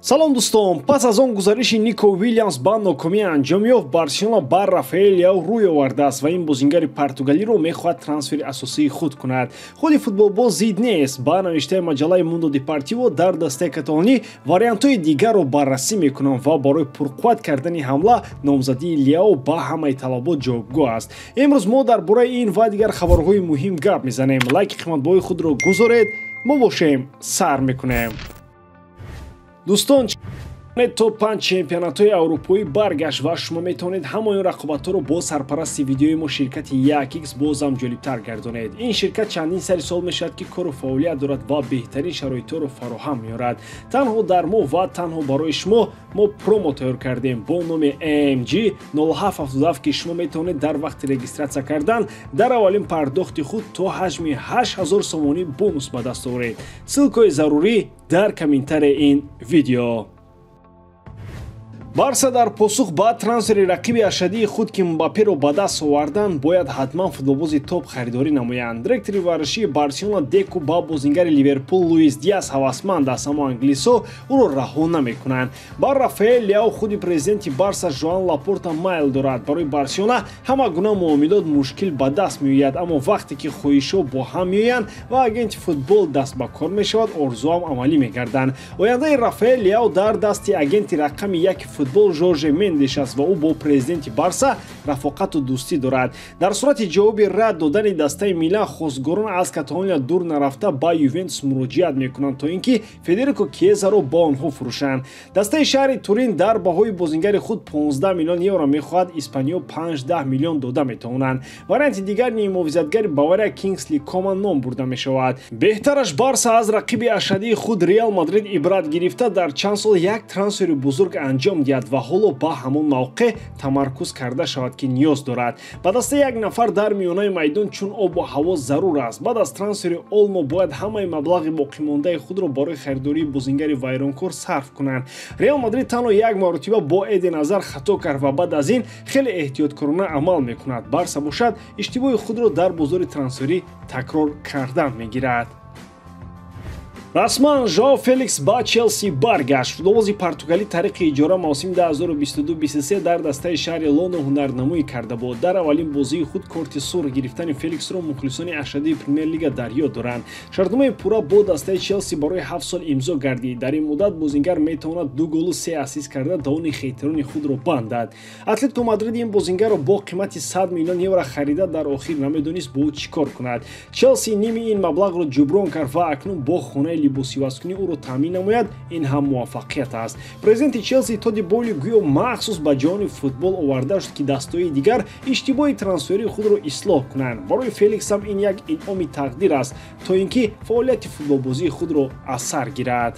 салом дӯстон, пас аз он гузариши Нико Уильямс ба нокомӣ анҷом ёфт, Барселона бар Рафаэл Леау рӯй овардааст ва ин бозингари португалиро мехоҳад трансфери асосии худ кунад. Худи футболбоз зид нест. Ба навиштаи маҷаллаи Mundo Deportivo дар дастаи каталонӣ вариантҳои дигарро баррасӣ мекунам ва барои пурқувват кардани ҳамла номзадии Леау ба ҳамаи талабот ҷавобгӯ аст. Имрӯз мо дар бораи ин ва дигар хабарҳои муҳим гап мезанем. Лайки қиматбоҳои худро гузоред, мо бошем сар мекунем. Дӯстон, топ 5 чемпионатҳои аврупоӣ баргашт ва шумо метавонед ҳама ин рақобатҳоро бо сарпарасти видеои мо ширкати 1x бозам ҷолибтар гардонед. Ин ширкат чандин сари сол мешавад ки кору фаъолият дорад ва беҳтарин шароитҳоро фароҳам меорад. Танҳо дар мо ва танҳо барои шумо мо промо тайёр кардем бо номи AMG 0777 ки шумо метавонед дар вақти регистратсия кардан дар аввалин пардохти худ то ҳаҷми 8000 сомонӣ бонус ба даст оваред. Ссилкаи зарурӣ дар комментарии ин видео. Барса дар посух ба трансфери рақиби ашадии худ ки Мбапперо ба даст овардан бояд ҳатман футболбози топ харидорӣ намоянд. Директори варзишии Барселона Деку ба бозингари Ливерпул Луис Диас ҳавасманд аст, аммо англисо ӯро раҳо намекунанд. Бар Рафаэл Леау худи президенти Барса Жоан Лапорта майл дорад. Барои Барселона ҳама гуна муомилот мушкил ба даст меояд, аммо вақте ки хоҳишҳо бо ҳам меоянд ва агенти футбол даст ба кор мешавад, орзуам амалӣ мегарданд. Ояндаи Рафаэл Леау дар дасти агенти рақами 1 футбол Жорже Мендеш аст ва ӯ бо президенти Барса рафоқату дӯстӣ дорад. Дар сурати ҷавоби рад додани дастаи Милан, хостгорон аз Каталония дур нарафта ба Ювентус муроҷиат мекунанд то ин ки Федерико Кьезаро ба онҳо фурӯшанд. Дастаи шаҳри Турин дар баҳои бозингари худ 15 миллион евро мехоҳад, Испаниё 5-10 миллион дода метавонанд. Варианти дигар нимувизатгари Бавария Кингсли Коман ном бурда мешавад. Беҳтараш Барса аз рақиби ашадии худ Реал Мадрид ибрат гирифта дар чанд сол як трансфери бузург анҷом диҳад ва ҳоло ба ҳамон мавқеъ тамаркуз карда шавад ки ниёз дорад. Ба дастаи як нафар дар миёнаи майдон чун обу ҳаво зарур аст. Баъд аз трансфери Олмо бояд ҳамаи маблағи боқимондаи худро барои харидории бозингари вайронкор сарф кунанд. Реал Мадрид танҳо як маротиба бо Эден Азар хато кард ва баъд аз ин хеле эҳтиёткорона амал мекунад. Барса бошад иштибоҳи худро дар бозори трансферӣ такрор кардан мегирад. Расман Жоао Феликс ба Челси баргашт. Футболбози португалӣ тариқи иҷора мавсими 2022-23 дар дастаи шаҳри Лондон ҳунарнамоӣ карда буд. Дар аввалин бозии худ корти сурх гирифтани Феликсро мухлисони ашадии Премер-лига дар ёд доранд. Шартномаи пурра бо дастаи Челси барои 7 сол имзо гардид. Дар ин муддат бозингар метавонад 2 голу 3 ассист карда давони хейтарони худро бандад. Атлетико Мадрид ин бозингарро бо қимати 100 миллион евро харида дар охир намедонист бо ӯ чӣ кор кунад. Челси ними ин маблағро ҷуброн кард ва акнун бо хонаи либосиваскунӣ ӯро таъмин намояд. Ин ҳам муваффақият аст. Президенти Челси Тоди Бойли гӯё махсус ба ҷаҳони футбол оварда шуд ки дастаҳои дигар иштибоҳи трансферии худро ислоҳ кунанд. Барои Феликс ҳам ин як инъоми тақдир аст то ин ки фаъолияти футболбозии худро аз сар гирад.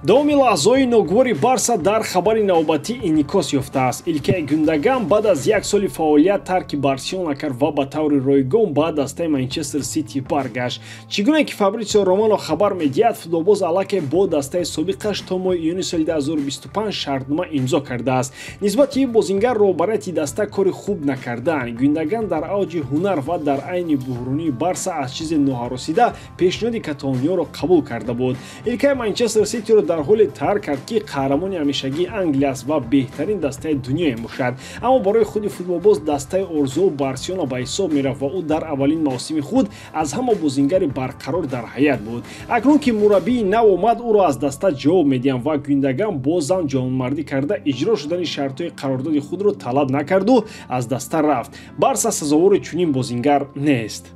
Давоми лаҳзаҳои ногувори Барса дар хабари навбатӣ инъикос ёфтааст. Илкай Гюндоган баъд аз як соли фаъолият тарки Барселона кард ва ба таври ройгон ба дастаи Манчестер Сити баргашт. Чӣ гуна ки Фабрицио Романо хабар медиҳад, футболбоз аллакай бо дастаи собиқаш то моҳи июни соли 2025 шартнома имзо кардааст. Нисбати бозингар роҳбарияти даста кори хуб накардаанд. Гюндоган дар авҷи ҳунар ва дар айни буҳронии Барса аз чизе ноҳаросида пешниҳоди каталониёро қабул карда буд. Илкай Манчестер Ситиро дар ҳоле тарк кард ки қаҳрамони ҳамешагии Англия аст ва беҳтарин дастаи дунё мебошад. Аммо барои худи футболбоз дастаи орзуҳо Барселона ба ҳисоб мерафт ва ӯ дар аввалин мавсими худ аз ҳама бозингари барқарор дар ҳаят буд. Акнун ки мураббии нав омад, ӯро аз даста ҷавоб медиҳанд ва Гюндоган бозам ҷавонмардӣ карда иҷро шудани шартҳои қарордоди худро талаб накарду аз даста рафт. Барса сазовори чунин бозингар нест.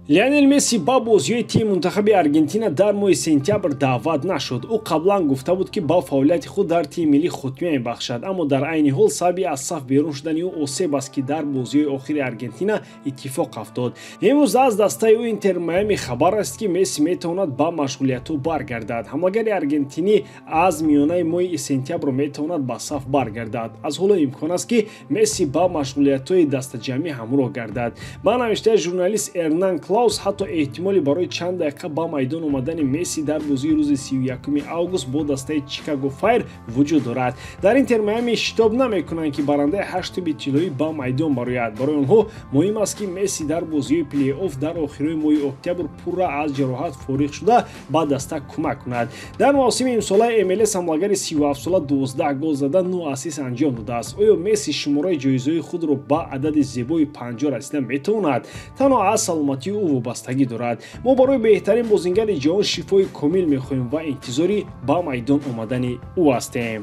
Лионел Месси ба бозиҳои тими мунтахаби Аргентина дар моҳи сентябр даъват нашуд. Ӯ қаблан гуфта буд ки ба фаъолияти худ дар тими миллӣ хотима мебахшад, аммо дар айни ҳол сабаби аз саф берун шудани ӯ осеб аст ки дар бозиҳои охири Аргентина иттифоқ афтод. Имрӯз аз дастаи ӯ Интер Майами хабар аст ки Месси метавонад ба машғулиятҳо баргардад. Ҳамлагари аргентинӣ аз миёнаи моҳи сентябр метавонад ба саф баргардад. Аз ҳоло имкон аст ки Месси ба машғулиятҳои дастаҷамъӣ ҳамроҳ гардад. Ба навиштаи журналист Эрнан Клаус ҳатто эҳтимоли барои чанд дақиқа ба майдон омадани Месси дар бозии рӯзи 31 август бо дастаи Чикаго Файр вуҷуд дорад. Дар Интер Майами шитоб намекунанд ки барандаи 8 тоби тиллоӣ ба майдон барояд. Барои онҳо муҳим аст ки Месси дар бозиҳои плей-офф дар охирои моҳи октябр пурра аз ҷароҳат фориғ шуда ба даста кӯмак кунад. Дар мавсими имсолаи МЛС ҳамлагари 37сола 12 гол зада 9 асист анҷом додааст. Оё Месси шумораи ҷоизаҳои худро ба адади зебои 50 расида метавонад? Танҳо аз саломатии ӯ вобастагӣ дорад. Мо барои беҳтарин бозингари ҷаҳон шифои комил мехоҳем ва интизори ба майдон омадани ӯ ҳастем.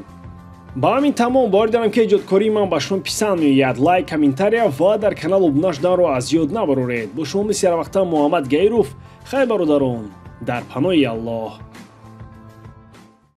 ба ҳамин тамом бовар дорам ки эҷодкории ман ба шумо писанд меояд. Лайк, комментария ва дар канал обуна шуданро аз ёд набароред. Бо шумо мисли ҳар вақта Муҳаммад Гайров. Хайр бародарон, дар паноҳи Аллоҳ.